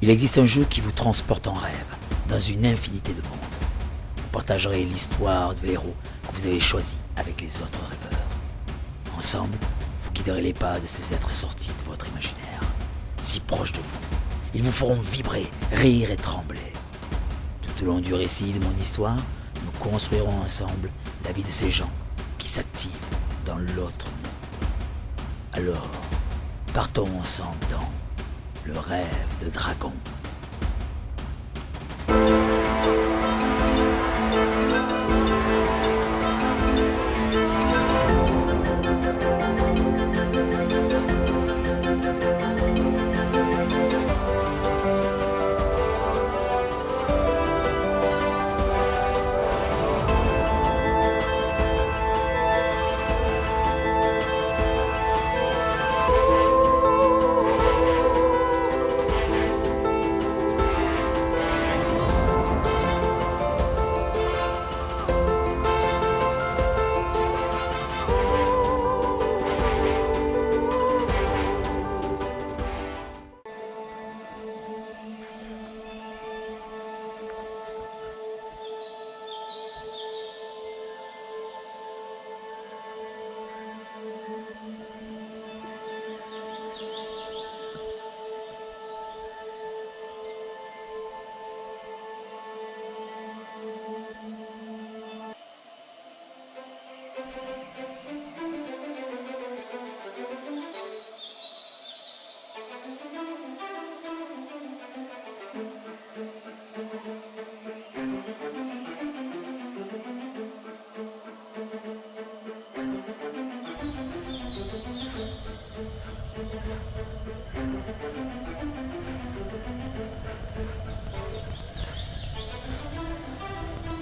Il existe un jeu qui vous transporte en rêve, dans une infinité de mondes. Vous partagerez l'histoire du héros que vous avez choisi avec les autres rêveurs. Ensemble, vous guiderez les pas de ces êtres sortis de votre imaginaire, si proches de vous. Ils vous feront vibrer, rire et trembler. Tout au long du récit de mon histoire, nous construirons ensemble la vie de ces gens qui s'activent dans l'autre monde. Alors, partons ensemble dans le rêve de dragon.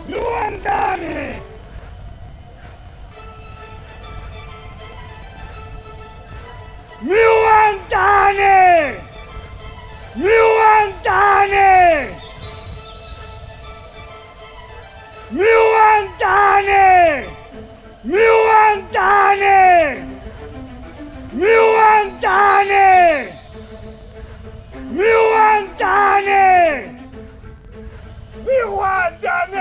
Luandane! Luandane! Luandane! Luandane! Luandane! Luandane! Luandane! Luandane!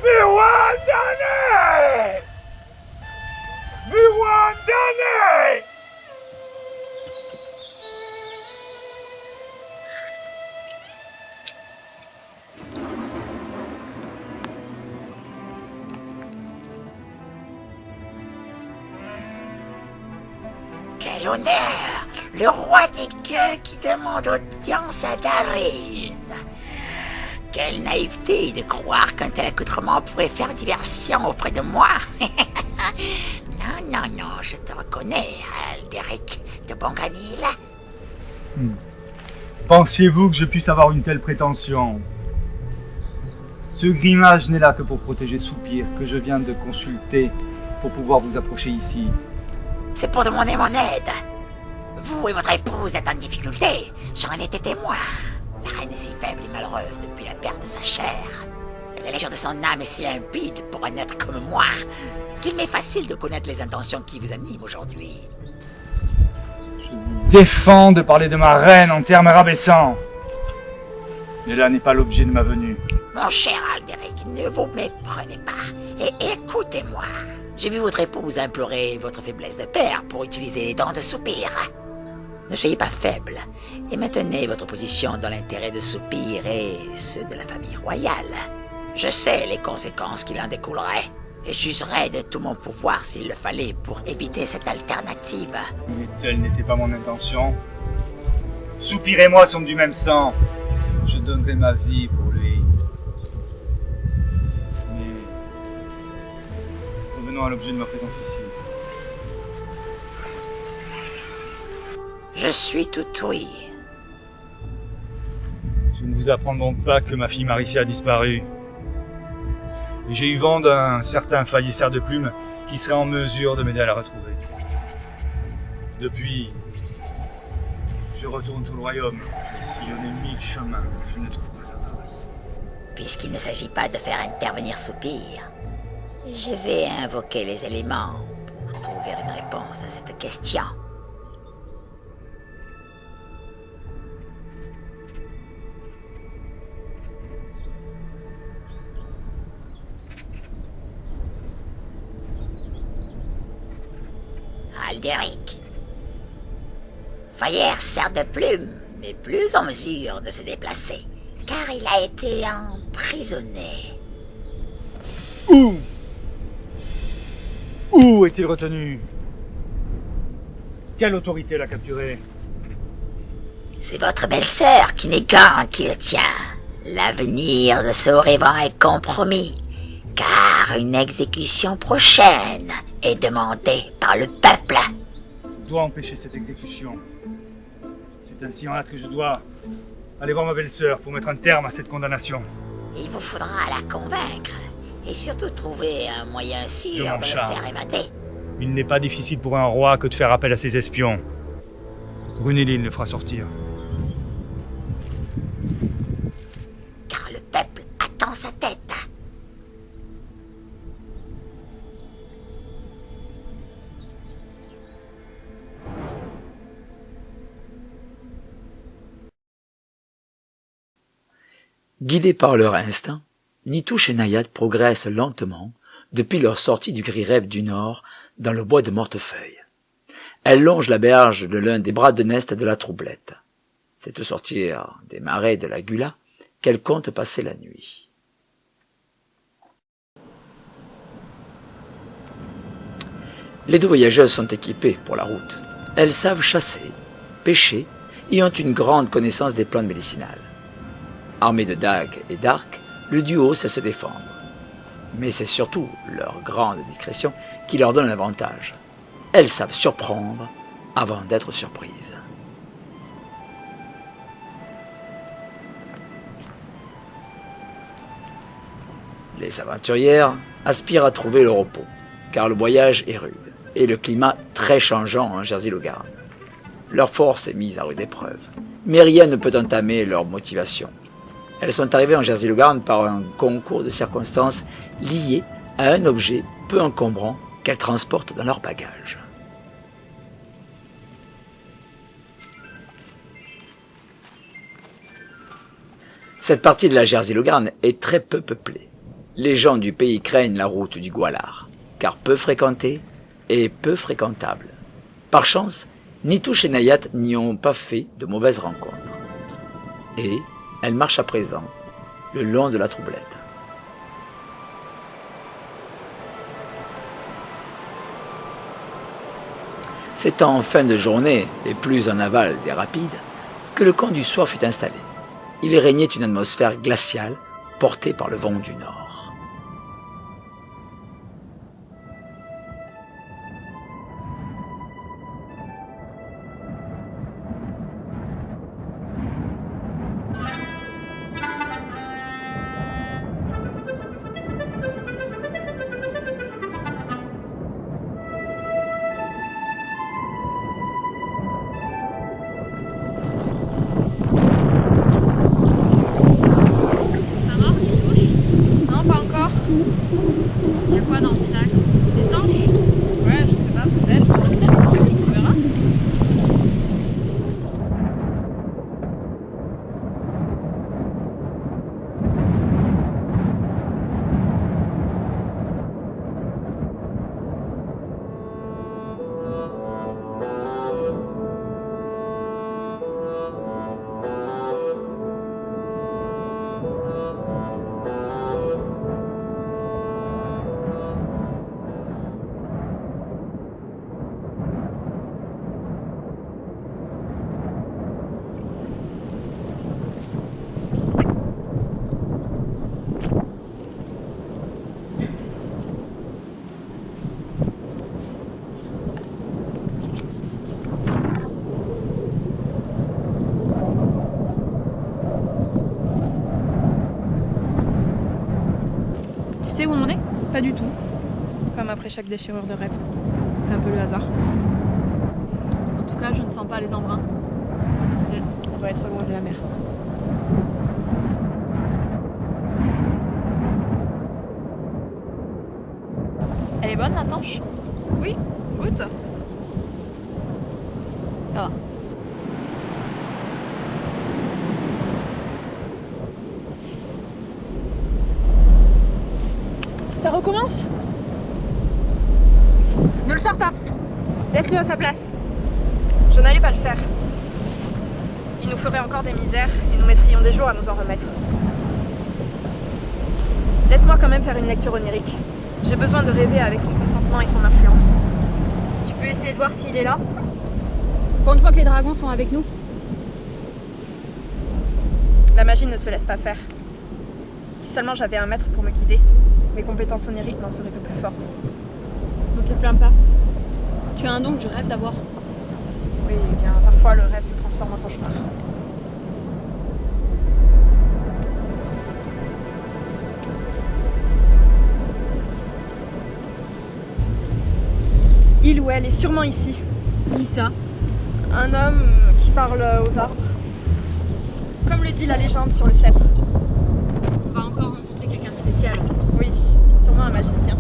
Luandane! Luandane! Quel honneur! Le roi des gueux qui demande audience à Darine. Quelle naïveté de croire qu'un tel accoutrement pourrait faire diversion auprès de moi. Non, je te reconnais, Alderic de Bonganil. Pensiez-vous que je puisse avoir une telle prétention? Ce grimage n'est là que pour protéger Soupir, que je viens de consulter pour pouvoir vous approcher ici. C'est pour demander mon aide. Vous et votre épouse êtes en difficulté. J'en étais témoin. La reine est si faible et malheureuse depuis la perte de sa chair. La lecture de son âme est si limpide pour un être comme moi qu'il m'est facile de connaître les intentions qui vous animent aujourd'hui. Je vous défends de parler de ma reine en termes rabaissants. Mais là n'est pas l'objet de ma venue. Mon cher Alderic, ne vous méprenez pas et écoutez-moi. J'ai vu votre épouse implorer votre faiblesse de père pour utiliser les dents de Soupir. Ne soyez pas faible et maintenez votre position dans l'intérêt de Soupir et ceux de la famille royale. Je sais les conséquences qu'il en découlerait et j'userais de tout mon pouvoir s'il le fallait pour éviter cette alternative. Mais telle n'était pas mon intention. Soupir et moi sommes du même sang. Je donnerai ma vie pour lui. Mais revenons à l'objet de ma présence ici. Je suis tout oui. Je ne vous apprends donc pas que ma fille Maricia a disparu. Et j'ai eu vent d'un certain faillisseur de plumes qui serait en mesure de m'aider à la retrouver. Depuis, je retourne tout le royaume. J'ai sillonné 1000 chemins, je ne trouve pas sa trace. Puisqu'il ne s'agit pas de faire intervenir Soupir, je vais invoquer les éléments pour trouver une réponse à cette question. Guideric. Fayère sert de plume, mais plus en mesure de se déplacer, car il a été emprisonné. Où est-il retenu? Quelle autorité l'a capturé? C'est votre belle-sœur qui Kinégante qui le tient. L'avenir de Saurévan est compromis, car une exécution prochaine est demandée par le peuple. Je dois empêcher cette exécution. C'est ainsi en hâte que je dois aller voir ma belle-sœur pour mettre un terme à cette condamnation. Il vous faudra la convaincre, et surtout trouver un moyen sûr m'en de le charge. faire évader. Il n'est pas difficile pour un roi que de faire appel à ses espions. Brunelil le fera sortir. Car le peuple attend sa tête. Guidés par leur instinct, Nitouche et Nayat progressent lentement depuis leur sortie du gris rêve du Nord dans le bois de Mortefeuille. Elles longent la berge de l'un des bras de Nest de la Troublette. C'est au sortir des marais de la Gula qu'elles comptent passer la nuit. Les deux voyageuses sont équipées pour la route. Elles savent chasser, pêcher et ont une grande connaissance des plantes médicinales. Armés de dagues et d'arcs, le duo sait se défendre. Mais c'est surtout leur grande discrétion qui leur donne l'avantage. Elles savent surprendre avant d'être surprises. Les aventurières aspirent à trouver le repos, car le voyage est rude et le climat très changeant en Jersey-Logarn. Leur force est mise à rude épreuve, mais rien ne peut entamer leur motivation. Elles sont arrivées en Jersey-Logarn par un concours de circonstances lié à un objet peu encombrant qu'elles transportent dans leur bagage. Cette partie de la Jersey-Logarn est très peu peuplée. Les gens du pays craignent la route du Gwalar, car peu fréquentée et peu fréquentable. Par chance, Nitouche et Nayat n'y ont pas fait de mauvaises rencontres. Et elles marchent à présent le long de la Troublette. C'est en fin de journée, et plus en aval des rapides, que le camp du soir fut installé. Il y régnait une atmosphère glaciale portée par le vent du nord. Ça va, il touche? Non, pas encore. Il y a quoi dans ce sac? Des tanches? Ouais, je sais pas, peut-être. On verra. Tu sais où on est? Pas du tout. Comme après chaque déchirure de rêve. C'est un peu le hasard. En tout cas, je ne sens pas les embruns. On doit être loin de la mer. Elle est bonne la tanche? Oui, goûte. Ça va. Ça recommence? Ne le sors pas! Laisse-le à sa place. Je n'allais pas le faire. Il nous ferait encore des misères et nous mettrions des jours à nous en remettre. Laisse-moi quand même faire une lecture onirique. J'ai besoin de rêver avec son consentement et son influence. Tu peux essayer de voir s'il est là? Pour une fois que les dragons sont avec nous. La magie ne se laisse pas faire. Si seulement j'avais un maître pour me guider, mes compétences oniriques n'en seraient que plus fortes. Ne te plains pas. Tu as un don que je rêve d'avoir. Oui, eh bien, parfois le rêve se transforme en cauchemar. Il ou elle est sûrement ici. Qui ça? Un homme qui parle aux arbres. Comme le dit la légende sur le sceptre. On va encore rencontrer quelqu'un de spécial. Oui, sûrement un magicien.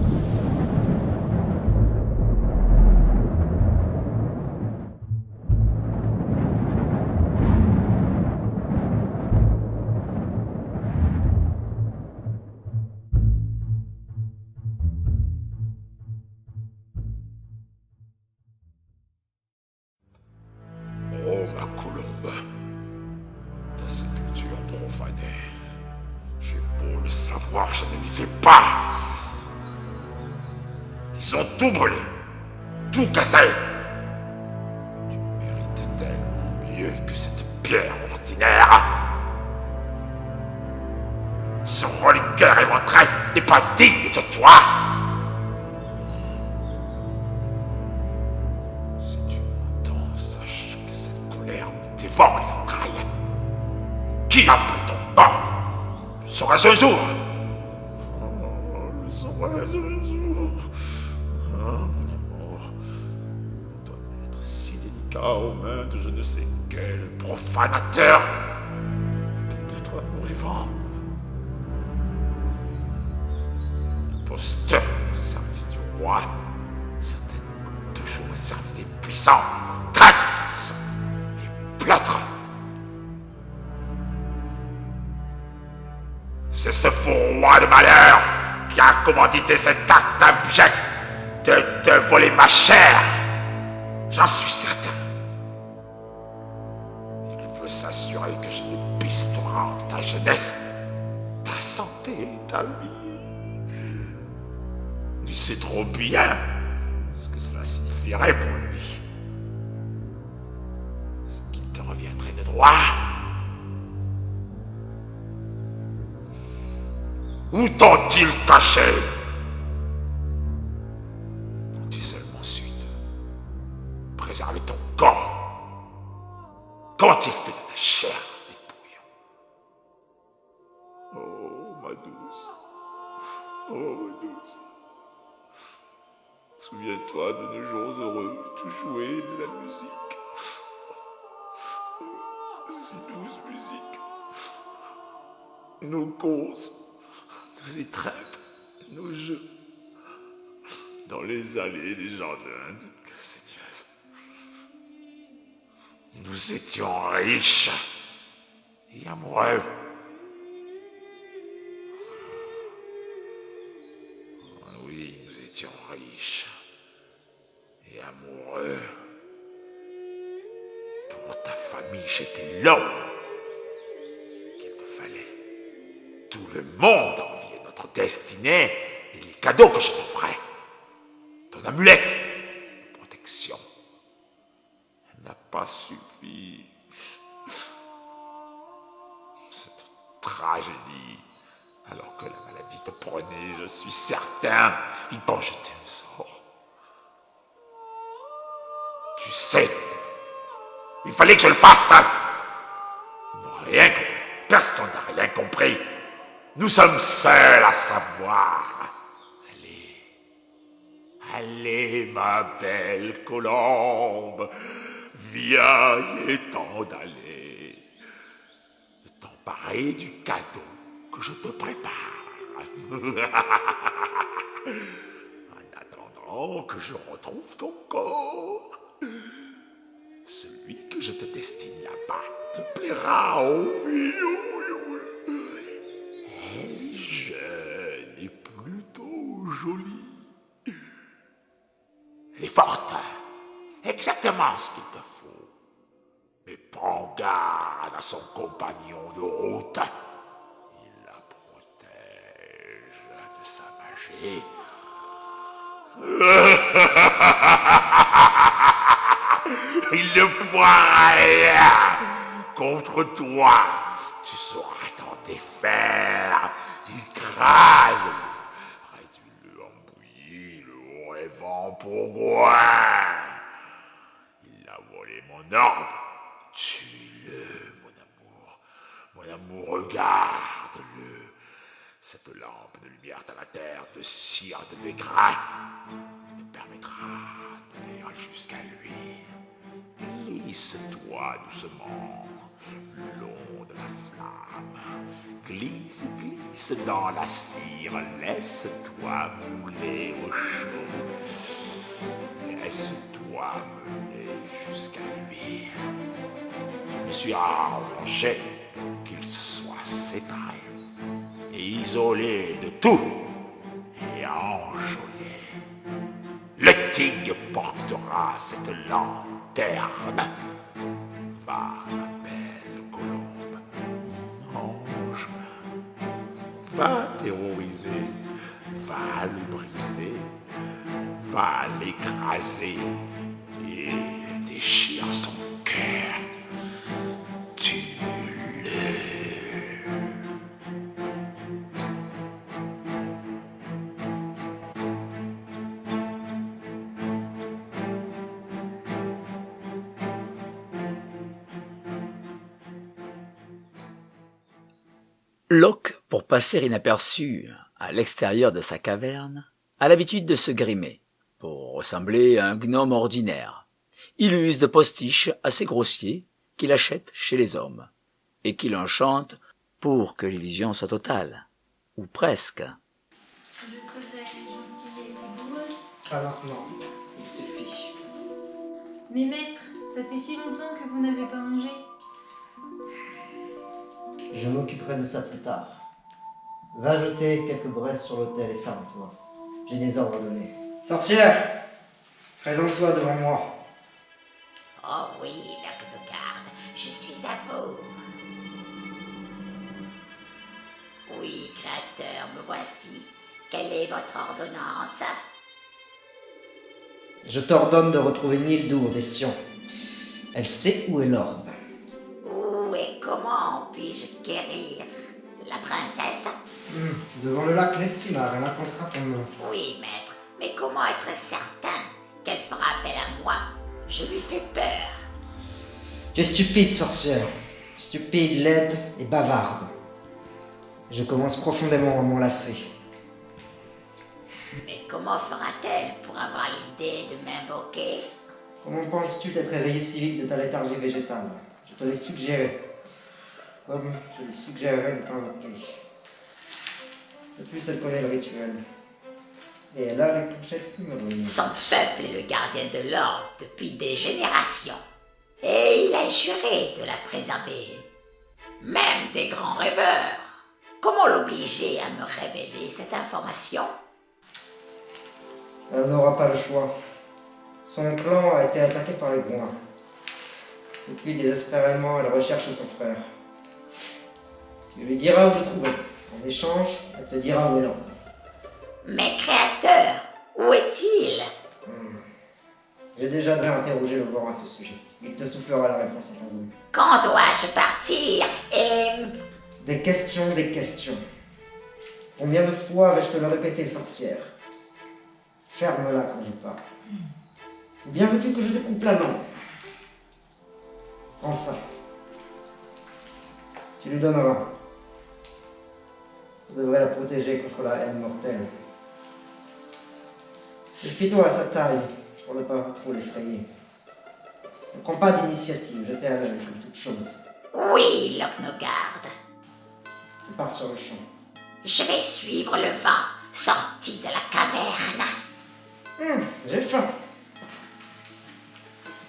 Oh, ma colombe, ta sépulture profanée. J'ai beau le savoir, je ne m'y fais pas. Ils ont tout brûlé, tout cassé. Tu mérites tellement mieux que cette pierre ordinaire. Ce reliquaire éventré n'est pas digne de toi. Si tu m'entends, sache que cette colère me dévore les entrailles. Qui a pris ton corps? Le saurai-je un jour? Oh, le saurai-je un jour? Ah, mon amour, doit être si délicat aux mains de je ne sais quel profanateur. Peut-être un rêvant. Imposteur au service du roi, certainement toujours au service des puissants, traîtres et plâtres. C'est ce faux roi de malheur qui a commandité cet acte abject de te voler ma chair. J'en suis certain. Il veut s'assurer que je ne puisse te rendre ta jeunesse, ta santé, ta vie. Il sait trop bien ce que cela signifierait pour lui. Ce qu'il te reviendrait de droit. Où t'ont-ils caché? Ont-ils seulement su préserver ton corps? Qu'ont-ils fait de ta chair dépouille? Oh, ma douce. Oh, ma douce. Souviens-toi de nos jours heureux, tout jouer de la musique. Si douce musique. Nos causes, nos étreintes, nos jeux. Dans les allées des jardins de Cassinias. Nous étions riches et amoureux. Oui, nous étions riches et amoureux. Pour ta famille, j'étais l'homme qu'il te fallait. Tout le monde enviait notre destinée et les cadeaux que je t'offrais. Ton amulette de protection n'a pas suffi. Cette tragédie, alors que la maladie te prenait, je suis certain, ils t'ont jeté un sort. Tu sais, il fallait que je le fasse. Ils n'ont rien compris. Personne n'a rien compris. Nous sommes seuls à savoir. Allez, ma belle colombe, viens, il est temps d'aller. De t'emparer du cadeau que je te prépare. En attendant que je retrouve ton corps, celui que je te destine là-bas te plaira, oh oui, oh oui, oh oui. Elle est jeune et plutôt jolie. Elle est forte, exactement ce qu'il te faut. Mais prends garde à son compagnon de route. Il la protège de sa magie. Il ne pourra rien contre toi. Tu sauras t'en défaire. Écrase-le. Réduis-le en bouillie, le rêvant pour moi. Il a volé mon ordre. Tue-le, mon amour, regarde-le. Cette lampe de lumière dans la terre de cire de Végra te permettra d'aller jusqu'à lui. Glisse-toi doucement le long de la flamme. Glisse, glisse dans la cire. Laisse-toi mouler au chaud. Laisse-toi mener jusqu'à lui. Je me suis arrangé qu'ils se soient séparés, isolés de tout et enjôlés. Le tigre portera cette lanterne. Va, ma belle colombe, mon ange. Va terroriser, va le briser, va l'écraser et déchire son cœur. Tue-le. Locke, pour passer inaperçu à l'extérieur de sa caverne, a l'habitude de se grimer, pour ressembler à un gnome ordinaire. Il use de postiches assez grossiers qu'il achète chez les hommes, et qu'il enchante pour que l'illusion soit totale, ou presque. Je serai gentille et rigoureuse. Alors non, il suffit. Mais maître, ça fait si longtemps que vous n'avez pas mangé. Je m'occuperai de ça plus tard. Va jeter quelques braises sur l'autel et ferme-toi. J'ai des ordres à donner. Sorcière, présente-toi devant moi. Oh oui, Locke de Garde, je suis à vous. Oui, créateur, me voici. Quelle est votre ordonnance? Je t'ordonne de retrouver Nildour des Sions. Elle sait où est l'orbe. Où et comment puis-je guérir la princesse? Devant le lac Nestimar, elle racontera ton nom. Oui, maître, mais comment être certain qu'elle fera appel à moi? Je lui fais peur. Tu es stupide, sorcière. Stupide, laide et bavarde. Je commence profondément à m'en lasser. Mais comment fera-t-elle pour avoir l'idée de m'invoquer? Comment penses-tu t'être réveillé si vite de ta léthargie végétale? Je te l'ai suggéré. Comme je lui suggérerais de t'invoquer. De plus, elle connaît le rituel. Et elle a les clochettes humeuses. Son peuple est le gardien de l'ordre depuis des générations. Et il a juré de la préserver. Même des grands rêveurs. Comment l'obliger à me révéler cette information? Elle n'aura pas le choix. Son clan a été attaqué par les Bruins. Depuis, désespérément, elle recherche son frère. Tu lui diras où le trouver. En échange, elle te dira où est l'orbe. Mais créateur, où est-il? J'ai déjà interrogé le Vorin à ce sujet. Il te soufflera la réponse en temps voulu. Quand dois-je partir? Et... Des questions, des questions. Combien de fois vais-je te le répéter, sorcière? Ferme-la quand je parle. Ou bien veux-tu que je te coupe la langue? Prends ça. Tu lui donneras. Tu devrais la protéger contre la haine mortelle. Fie-toi à sa taille, pour ne pas trop l'effrayer. Ne prends pas d'initiative, je t'ai à l'œil comme toute chose. oui, Locke de Garde. Tu pars sur le champ. Je vais suivre le vent sorti de la caverne. J'ai faim.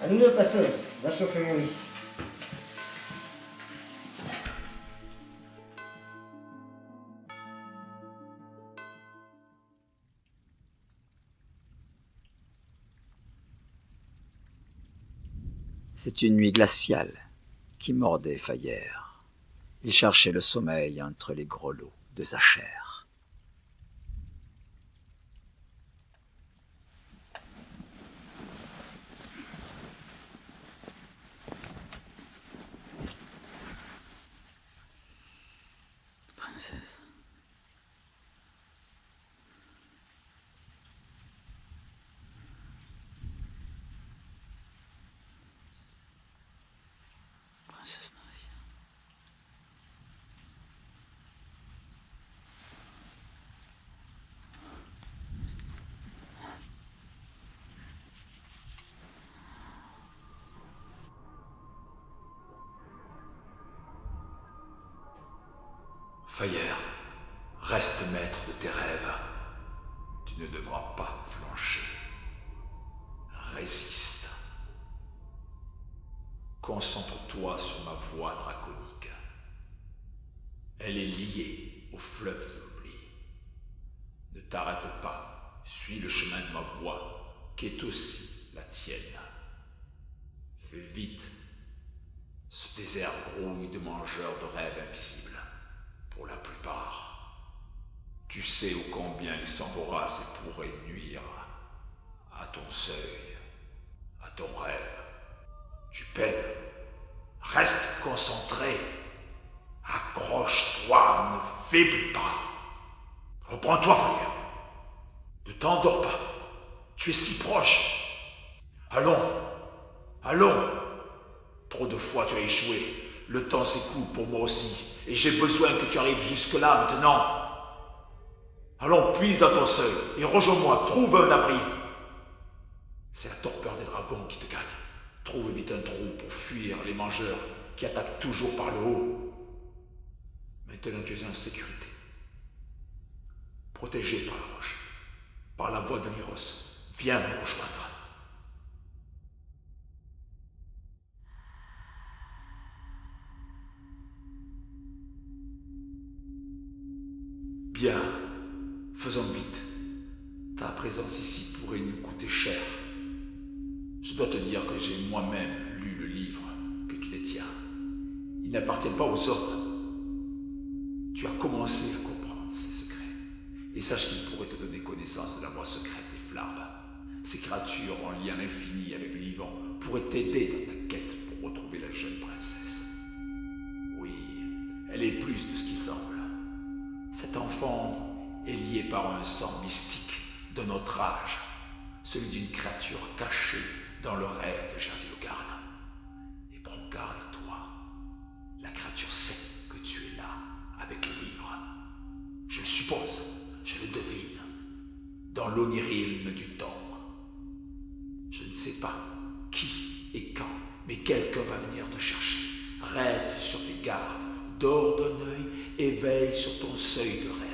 À nous deux, passeuses, va chauffer mon lit. C'est une nuit glaciale qui mordait Fayer. Il cherchait le sommeil entre les grelots de sa chair. Princesse. Princesse Marisia. Fayer, reste maître de tes rêves. Tu ne devras pas flancher. Résiste. Concentre-toi sur ma voix draconique. Elle est liée au fleuve de l'oubli. Ne t'arrête pas, suis le chemin de ma voix, qui est aussi la tienne. Fais vite. Ce désert grouille de mangeurs de rêves invisibles. Pour la plupart, tu sais ô combien ils sont voraces et pourraient nuire à ton seuil, à ton rêve. Tu peines, reste concentré, accroche-toi, ne faiblis pas. Reprends-toi, Fayer. Ne t'endors pas, tu es si proche. Allons, allons. Trop de fois tu as échoué, le temps s'écoule pour moi aussi. Et j'ai besoin que tu arrives jusque-là maintenant. Allons, puise dans ton seuil et rejoins-moi, trouve un abri. C'est la torpeur des dragons qui te gagne. Trouve vite un trou pour fuir les mangeurs qui attaquent toujours par le haut. Maintenant tu es en sécurité. Protégé par la roche, par la voix de Lyros. Viens me rejoindre. Bien, faisons vite. Ta présence ici pourrait nous coûter cher. Je dois te dire que j'ai moi-même lu le livre que tu détiens. Il n'appartient pas aux hommes. Tu as commencé à comprendre ces secrets. Et sache qu'il pourrait te donner connaissance de la voie secrète des flammes. Ces créatures en lien infini avec le vivant pourraient t'aider dans ta quête pour retrouver la jeune princesse. Oui, elle est plus de ce qu'il semble. Cet enfant est lié par un sang mystique de notre âge, celui d'une créature cachée dans le rêve de Jerzy Logarn. Et prends garde à toi. La créature sait que tu es là avec le livre. Je le suppose, je le devine, dans l'onirilme du temps. Je ne sais pas qui et quand, mais quelqu'un va venir te chercher. Reste sur tes gardes, dors d'un œil et veille sur ton seuil de rêve.